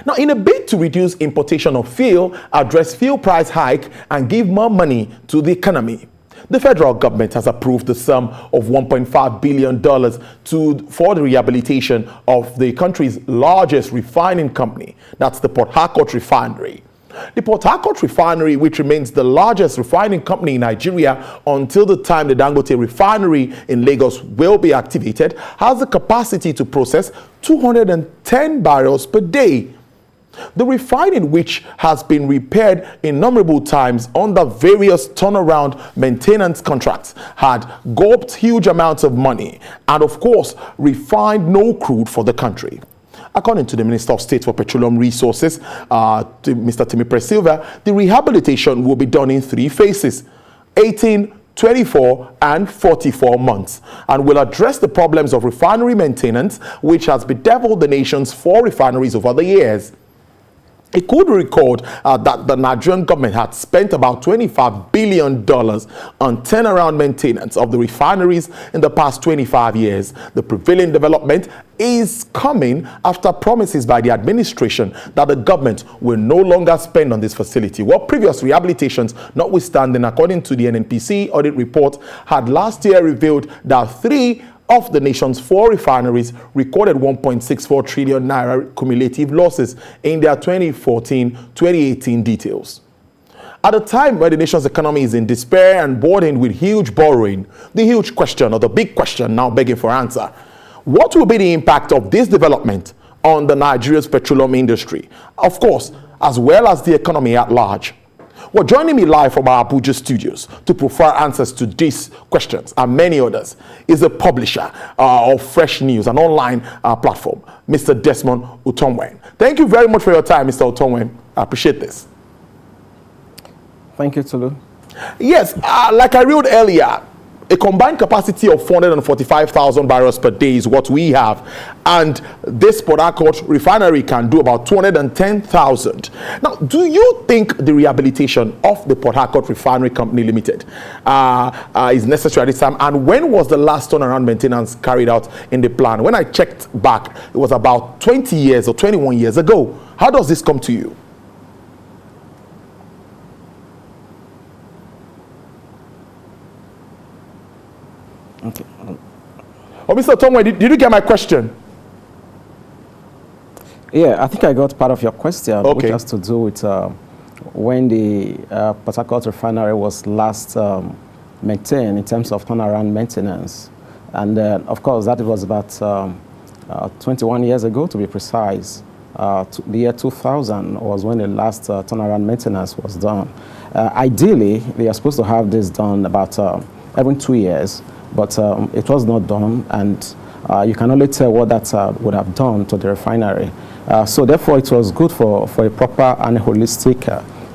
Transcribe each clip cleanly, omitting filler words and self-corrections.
Now, in a bid to reduce importation of fuel, address fuel price hike, and give more money to the economy, the federal government has approved the sum of $1.5 billion for the rehabilitation of the country's largest refining company. That's the Port Harcourt Refinery. The Port Harcourt Refinery, which remains the largest refining company in Nigeria until the time the Dangote Refinery in Lagos will be activated, has the capacity to process 210 barrels per day. The refining, which has been repaired innumerable times under various turnaround maintenance contracts, had gulped huge amounts of money and, of course, refined no crude for the country. According to the Minister of State for Petroleum Resources, Mr. Temipre Silva, the rehabilitation will be done in 3 phases, 18, 24 and 44 months, and will address the problems of refinery maintenance, which has bedeviled the nation's 4 refineries over the years. It could record that the Nigerian government had spent about $25 billion on turnaround maintenance of the refineries in the past 25 years. The prevailing development is coming after promises by the administration that the government will no longer spend on this facility. Well, previous rehabilitations notwithstanding, according to the NNPC audit report, had last year revealed that 3 of the nation's 4 refineries recorded 1.64 trillion naira cumulative losses in their 2014-2018 details. At a time where the nation's economy is in despair and burdened with huge borrowing, the huge question, or the big question now begging for answer: what will be the impact of this development on the Nigeria's petroleum industry, of course, as well as the economy at large? Well, joining me live from our Abuja studios to provide answers to these questions and many others is a publisher of Fresh News, an online platform, Mr. Desmond Utomwen. Thank you very much for your time, Mr. Utomwen. I appreciate this. Thank you, Tulu. Yes, like I read earlier, a combined capacity of 445,000 barrels per day is what we have, and this Port Harcourt refinery can do about 210,000. Now, do you think the rehabilitation of the Port Harcourt Refinery Company Limited is necessary at this time? And when was the last turnaround maintenance carried out in the plan? When I checked back, it was about 20 years or 21 years ago. How does this come to you? Okay. Oh, Mr. Utomwen, did you get my question? Yeah, I think I got part of your question, okay, which has to do with when the Port Harcourt Refinery was last maintained in terms of turnaround maintenance. And of course, that was about 21 years ago, to be precise. The year 2000 was when the last turnaround maintenance was done. Ideally, they are supposed to have this done about every 2 years. But it was not done, and you can only tell what that would have done to the refinery. So therefore, it was good for a proper and holistic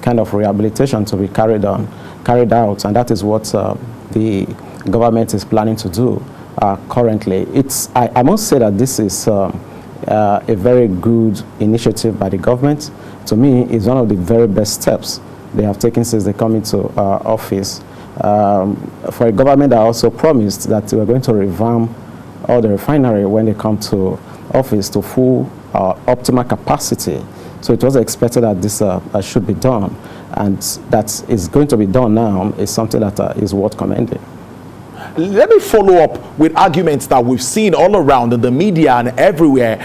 kind of rehabilitation to be carried out, and that is what the government is planning to do currently. I must say that this is a very good initiative by the government. To me, it's one of the very best steps they have taken since they come into office. For a government that also promised that they were going to revamp all the refinery when they come to office to full optimal capacity. So it was expected that this should be done, and that is going to be done now is something that is worth commending. Let me follow up with arguments that we've seen all around in the media and everywhere.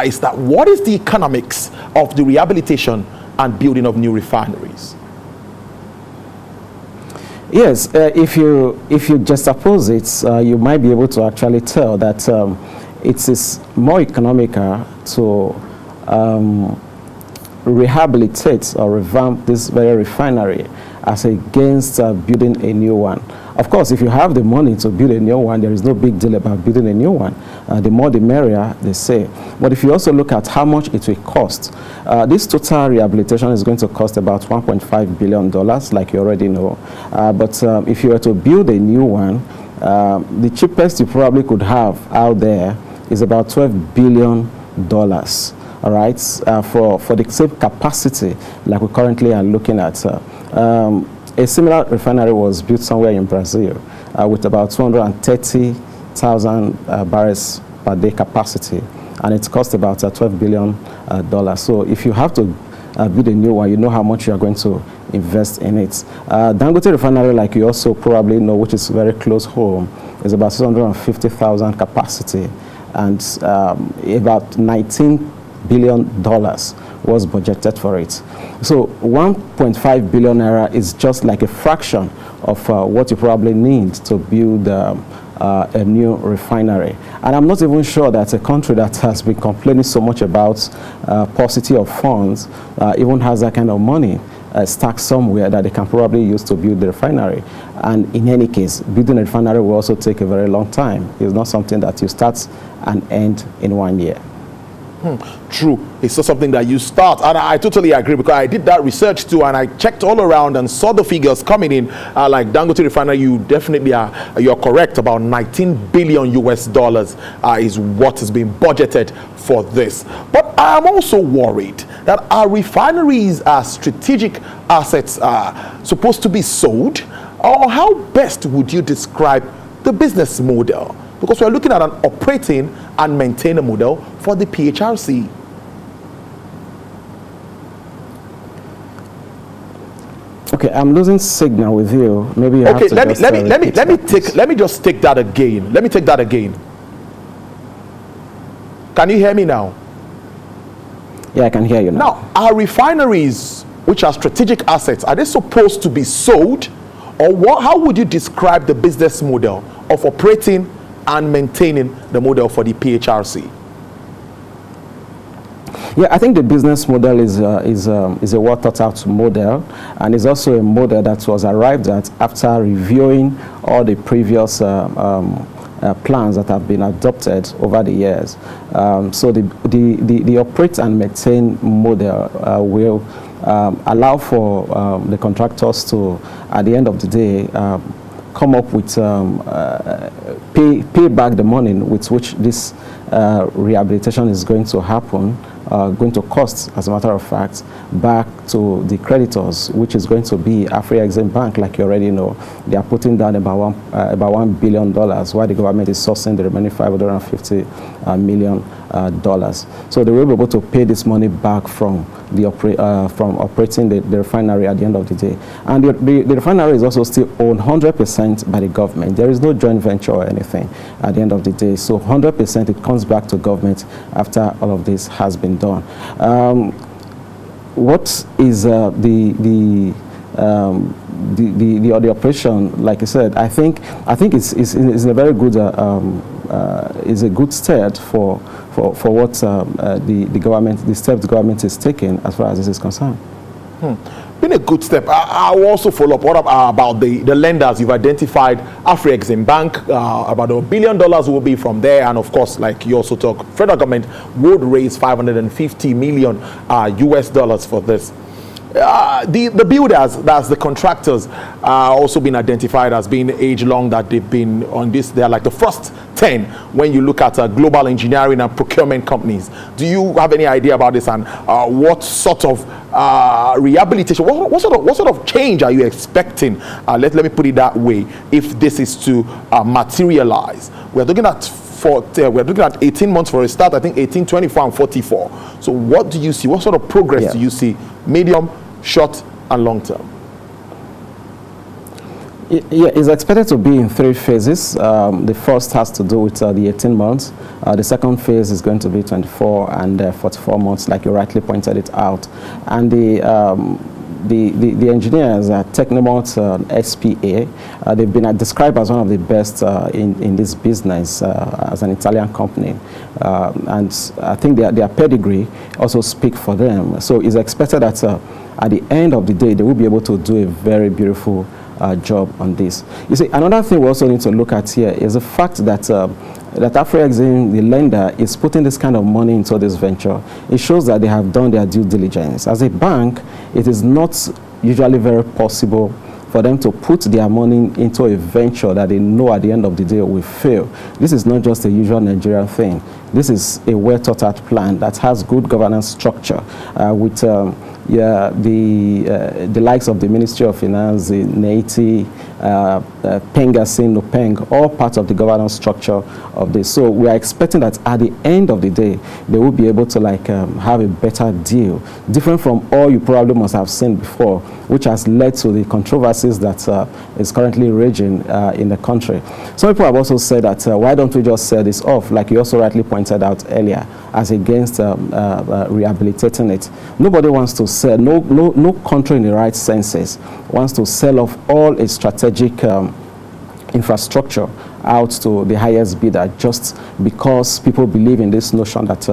Is that what is the economics of the rehabilitation and building of new refineries? Yes, if you juxtapose it, you might be able to actually tell that it is more economical to rehabilitate or revamp this very refinery as against building a new one. Of course, if you have the money to build a new one, there is no big deal about building a new one. The more the merrier, they say. But if you also look at how much it will cost, this total rehabilitation is going to cost about $1.5 billion, like you already know. But if you were to build a new one, the cheapest you probably could have out there is about $12 billion. All right, for the same capacity like we currently are looking at. A similar refinery was built somewhere in Brazil with about 230,000 barrels per day capacity. and it cost about $12 billion. So if you have to build a new one, you know how much you are going to invest in it. Dangote Refinery, like you also probably know, which is very close home, is about 650,000 capacity, and about $19 billion was budgeted for it. So 1.5 billion naira is just like a fraction of what you probably need to build a new refinery. And I'm not even sure that a country that has been complaining so much about paucity of funds even has that kind of money stacked somewhere that they can probably use to build the refinery. And in any case, building a refinery will also take a very long time. It's not something that you start and end in 1 year. True. It's not something that you start, and I totally agree, because I did that research too, and I checked all around and saw the figures coming in. Like Dangote Refinery, you definitely you're correct. About $19 billion is what is being budgeted for this. But I am also worried that our refineries are strategic assets supposed to be sold. Or how best would you describe the business model? Because we're looking at an operating and maintain model for the PHRC. Okay, I'm losing signal with you. Maybe you have to let me just take that again. Let me take that again. Can you hear me now? Yeah, I can hear you now. Now, our refineries, which are strategic assets, are they supposed to be sold, or how would you describe the business model of operating and maintaining the model for the PHRC? Yeah, I think the business model is a well thought out model, and is also a model that was arrived at after reviewing all the previous plans that have been adopted over the years. So the operate and maintain model will allow for the contractors to, at the end of the day, come up with pay back the money with which this rehabilitation is going to happen, going to cost, as a matter of fact, back to the creditors, which is going to be Afrexim Bank. Like you already know, they are putting down about $1 billion, while the government is sourcing the remaining $550 million. So they will be able to pay this money back from operating the refinery at the end of the day. And the refinery is also still owned 100% by the government. There is no joint venture or anything at the end of the day. So 100% it comes back to government after all of this has been done. What is the operation? Like I said, I think it's a very good is a good start for what the steps the government is taking as far as this is concerned. Been a good step. I will also follow up. What about the lenders you've identified? Afrexim Bank, about $1 billion will be from there, and of course, like you also talk, federal government would raise $550 million US for this. The builders, that's the contractors, are also been identified as being age long, that they've been on this. They're like the first 10 when you look at global engineering and procurement companies. Do you have any idea about this, and what sort of rehabilitation, what sort of change are you expecting? Let me put it that way. If this is to materialize, we're looking at 18 months for a start. I think 18, 24, and 44. So what do you see? What sort of progress do you see, medium, short, and long term? Yeah, it's expected to be in 3 phases. The first has to do with the 18 months. The second phase is going to be 24 and 44 months, like you rightly pointed it out. And the engineers at Technomont SPA, they've been described as one of the best in this business as an Italian company. And I think their pedigree also speak for them. So it's expected that at the end of the day, they will be able to do a very beautiful job on this. You see, another thing we also need to look at here is the fact that that Afrexim, the lender, is putting this kind of money into this venture. It shows that they have done their due diligence. As a bank, it is not usually very possible for them to put their money into a venture that they know at the end of the day will fail. This is not just a usual Nigerian thing. This is a well thought out plan that has good governance structure with the likes of the Ministry of Finance, the NAITI, Penga saying no peng, all parts of the governance structure of this. So we are expecting that at the end of the day, they will be able to have a better deal, different from all you probably must have seen before, which has led to the controversies that is currently raging in the country. Some people have also said that why don't we just sell this off, like you also rightly pointed out earlier, as against rehabilitating it. Nobody wants to sell, no country in the right senses wants to sell off all its strategic infrastructure out to the highest bidder just because people believe in this notion that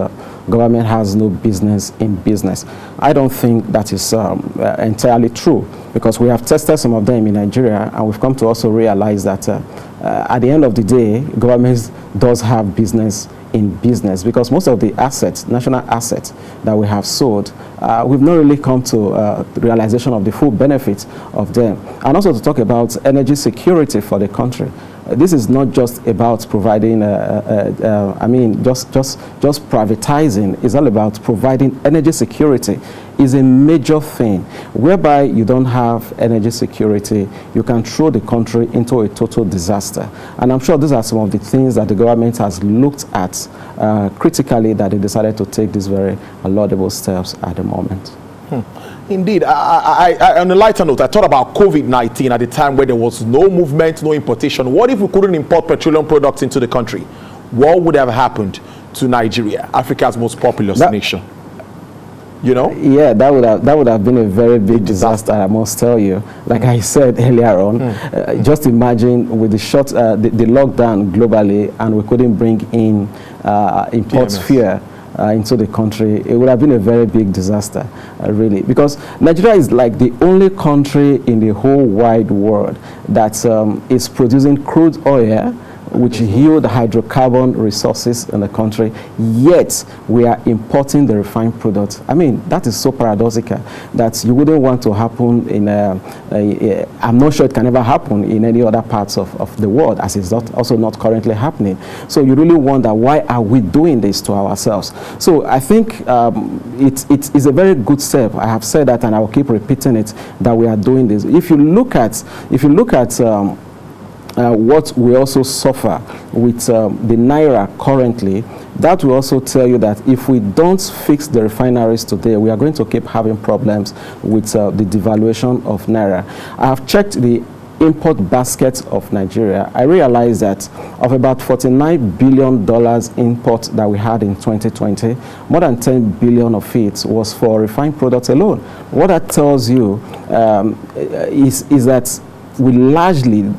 government has no business in business. I don't think that is entirely true, because we have tested some of them in Nigeria, and we've come to also realize that at the end of the day, government does have business in business, because most of the assets, national assets that we have sold, we've not really come to the realization of the full benefits of them. And also to talk about energy security for the country. This is not just about providing, just privatizing. It's all about providing energy security. Is a major thing. Whereby you don't have energy security, you can throw the country into a total disaster. And I'm sure these are some of the things that the government has looked at critically, that they decided to take these very laudable steps at the moment. Indeed. On a lighter note, I thought about COVID-19 at the time where there was no movement, no importation. What if we couldn't import petroleum products into the country? What would have happened to Nigeria, Africa's most populous nation? You know? Yeah, that would have been a very big disaster, I must tell you. Like I said earlier on, just imagine with the lockdown globally, and we couldn't bring in import fuel into the country. It would have been a very big disaster, really, because Nigeria is like the only country in the whole wide world that is producing crude oil, which yield hydrocarbon resources in the country, yet we are importing the refined products. I mean, that is so paradoxical that you wouldn't want to happen in I'm not sure it can ever happen in any other parts of the world, as it's also not currently happening. So you really wonder, why are we doing this to ourselves? So I think it is a very good step. I have said that, and I will keep repeating it, that we are doing this. If you look at what we also suffer with the Naira currently, that will also tell you that if we don't fix the refineries today, we are going to keep having problems with the devaluation of Naira. I have checked the import basket of Nigeria. I realized that of about $49 billion import that we had in 2020, more than 10 billion of it was for refined products alone. What that tells you is that we largely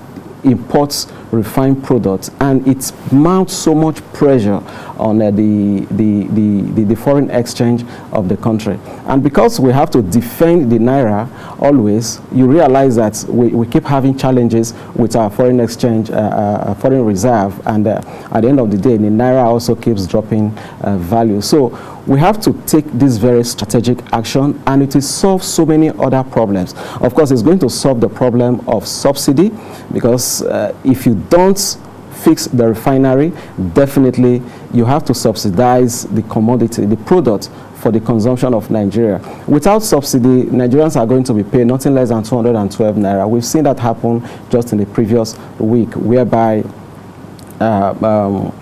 imports refined products, and it mounts so much pressure on the foreign exchange of the country. And because we have to defend the Naira always, you realize that we keep having challenges with our foreign exchange, foreign reserve, and at the end of the day, the Naira also keeps dropping value. So we have to take this very strategic action, and it will solve so many other problems. Of course, it's going to solve the problem of subsidy, because if you don't fix the refinery, definitely you have to subsidize the commodity, the product, for the consumption of Nigeria. Without subsidy, Nigerians are going to be paid nothing less than 212 Naira. We've seen that happen just in the previous week, whereby the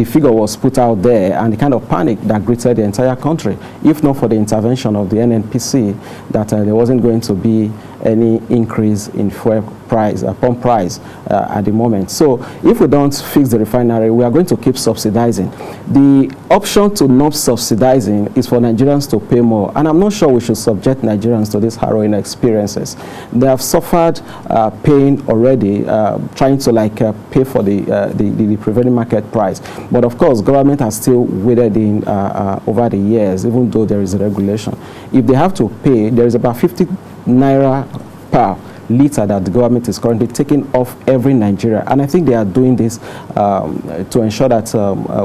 figure was put out there, and the kind of panic that greeted the entire country. If not for the intervention of the NNPC, that there wasn't going to be any increase in fuel price, pump price at the moment. So if we don't fix the refinery, we are going to keep subsidizing. The option to not subsidizing is for Nigerians to pay more, and I'm not sure we should subject Nigerians to these harrowing experiences. They have suffered pain already, trying to pay for the prevailing market price. But of course, government has still waded in over the years, even though there is a regulation. If they have to pay, there is about 50 Naira per liter that the government is currently taking off every Nigeria, and I think they are doing this to ensure that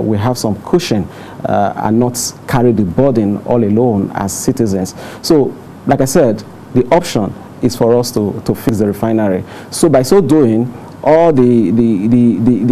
we have some cushion and not carry the burden all alone as citizens. So, like I said, the option is for us to fix the refinery. So by so doing, all the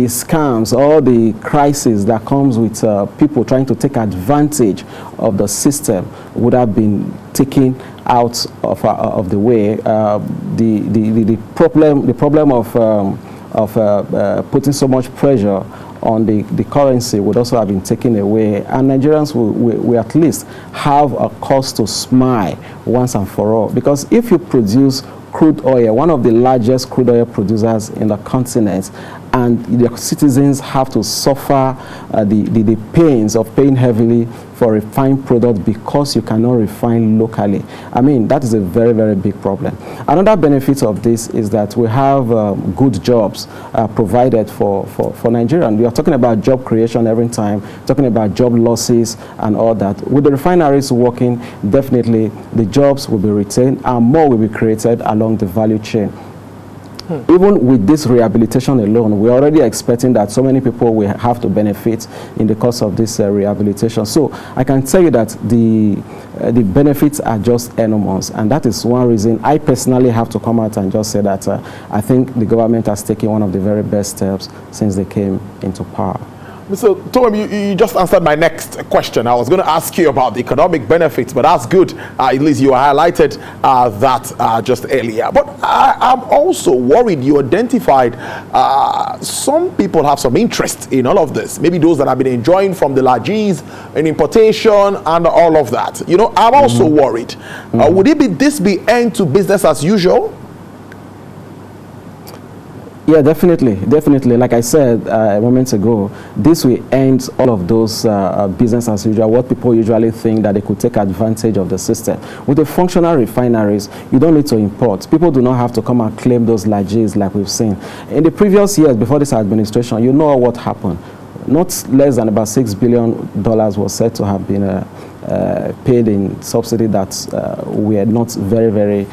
scams, all the crisis that comes with people trying to take advantage of the system would have been taken out of the way. The problem of putting so much pressure on the currency would also have been taken away, and Nigerians will at least have a cause to smile once and for all. Because if you produce crude oil, one of the largest crude oil producers in the continent, and the citizens have to suffer the pains of paying heavily for refined product because you cannot refine locally. I mean, that is a very, very big problem. Another benefit of this is that we have good jobs provided for Nigerians. We are talking about job creation every time, talking about job losses and all that. With the refineries working, definitely the jobs will be retained and more will be created along the value chain. Even with this rehabilitation alone, we're already expecting that so many people will have to benefit in the course of this rehabilitation. So I can tell you that the benefits are just enormous, and that is one reason I personally have to come out and just say that I think the government has taken one of the very best steps since they came into power. Mr. Utomwen, you just answered my next question. I was going to ask you about the economic benefits, but that's good. At least you highlighted that just earlier. But I'm also worried you identified some people have some interest in all of this. Maybe those that have been enjoying from the largesse in importation and all of that. You know, I'm also worried. Would this be end to business as usual? Yeah, definitely. Like I said a moment ago, this will end all of those business as usual, what people usually think that they could take advantage of the system. With the functional refineries, you don't need to import. People do not have to come and claim those largesse like we've seen. In the previous years, before this administration, you know what happened. Not less than about $6 billion was said to have been paid in subsidy that were not very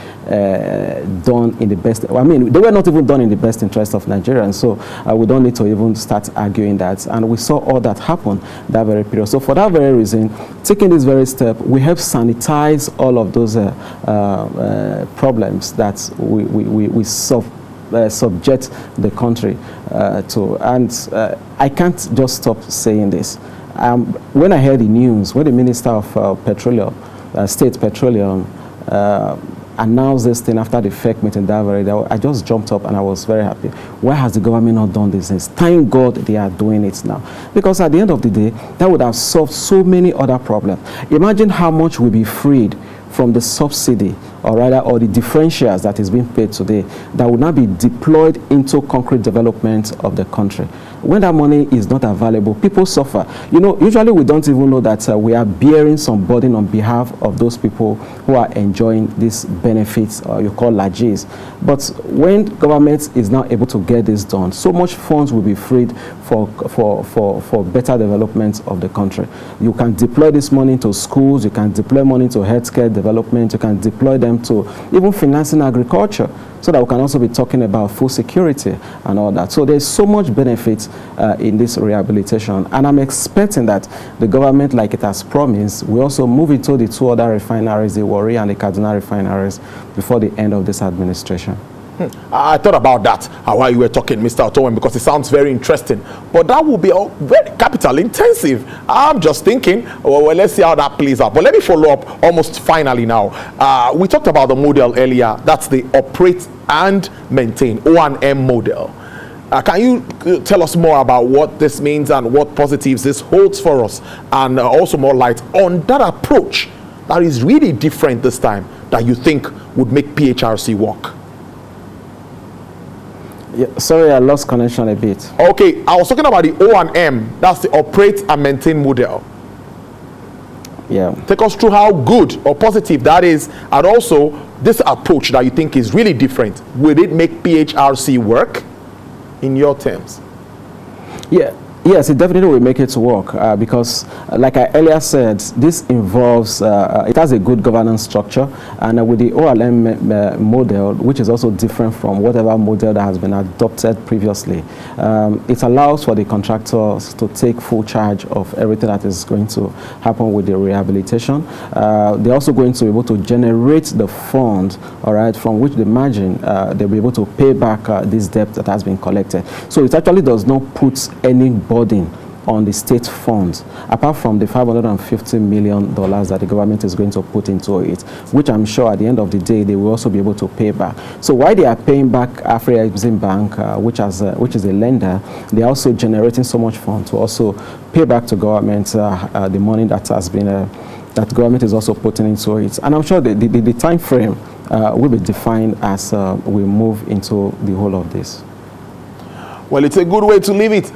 done in the best. I mean, they were not even done in the best interest of Nigerians. So we don't need to even start arguing that. And we saw all that happen that very period. So for that very reason, taking this very step, we help sanitize all of those problems that we subject the country to. And I can't just stop saying this. When I heard the news, when the Minister of Petroleum, State Petroleum, announced this thing after the FEC meeting that very day, I just jumped up and I was very happy. Why has the government not done this? Thank God they are doing it now. Because at the end of the day, that would have solved so many other problems. Imagine how much will be freed from the subsidy, or rather, or the differentials that is being paid today, that will now be deployed into concrete development of the country. When that money is not available, people suffer. You know, usually we don't even know that we are bearing some burden on behalf of those people who are enjoying these benefits, or you call largesse. But when government is now able to get this done, so much funds will be freed for better development of the country. You can deploy this money to schools, you can deploy money to healthcare development, you can deploy them to even financing agriculture, so that we can also be talking about food security and all that. So there's so much benefit in this rehabilitation. And I'm expecting that the government, like it has promised, will also move into the two other refineries, the Warri and the Kaduna refineries, before the end of this administration. I thought about that while you were talking, Mr. Utomwen, because it sounds very interesting. But that will be very capital intensive. I'm just thinking, well, let's see how that plays out. But let me follow up almost finally now. We talked about the model earlier. That's the operate and maintain, O&M model. Can you tell us more about what this means and what positives this holds for us? And also more light on that approach that is really different this time that you think would make PHRC work? Yeah, sorry, I lost connection a bit. Okay, I was talking about the O&M. That's the operate and maintain model. Yeah. Take us through how good or positive that is, and also this approach that you think is really different. Will it make PHRC work in your terms? Yeah, Yes, it definitely will make it work because, like I earlier said, this involves, it has a good governance structure, and with the OLM model, which is also different from whatever model that has been adopted previously, it allows for the contractors to take full charge of everything that is going to happen with the rehabilitation. They're also going to be able to generate the fund, all right, from which the margin they'll be able to pay back this debt that has been collected. So it actually does not put any burden on the state funds, apart from the $550 million that the government is going to put into it, which I'm sure at the end of the day they will also be able to pay back. So while they are paying back Afri-Exim Bank, which is a lender, they are also generating so much fund to also pay back to government the money that has been that government is also putting into it. And I'm sure the time frame will be defined as we move into the whole of this. Well, it's a good way to leave it.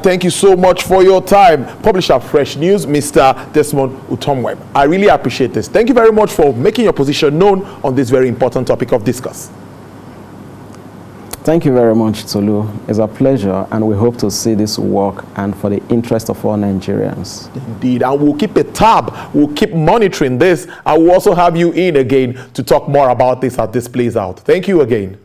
Thank you so much for your time. Publisher Fresh News, Mr. Desmond Utomwen. I really appreciate this. Thank you very much for making your position known on this very important topic of discuss. Thank you very much, Tolu. It's a pleasure, and we hope to see this work and for the interest of all Nigerians. Indeed, and we'll keep a tab. We'll keep monitoring this. I will also have you in again to talk more about this as this plays out. Thank you again.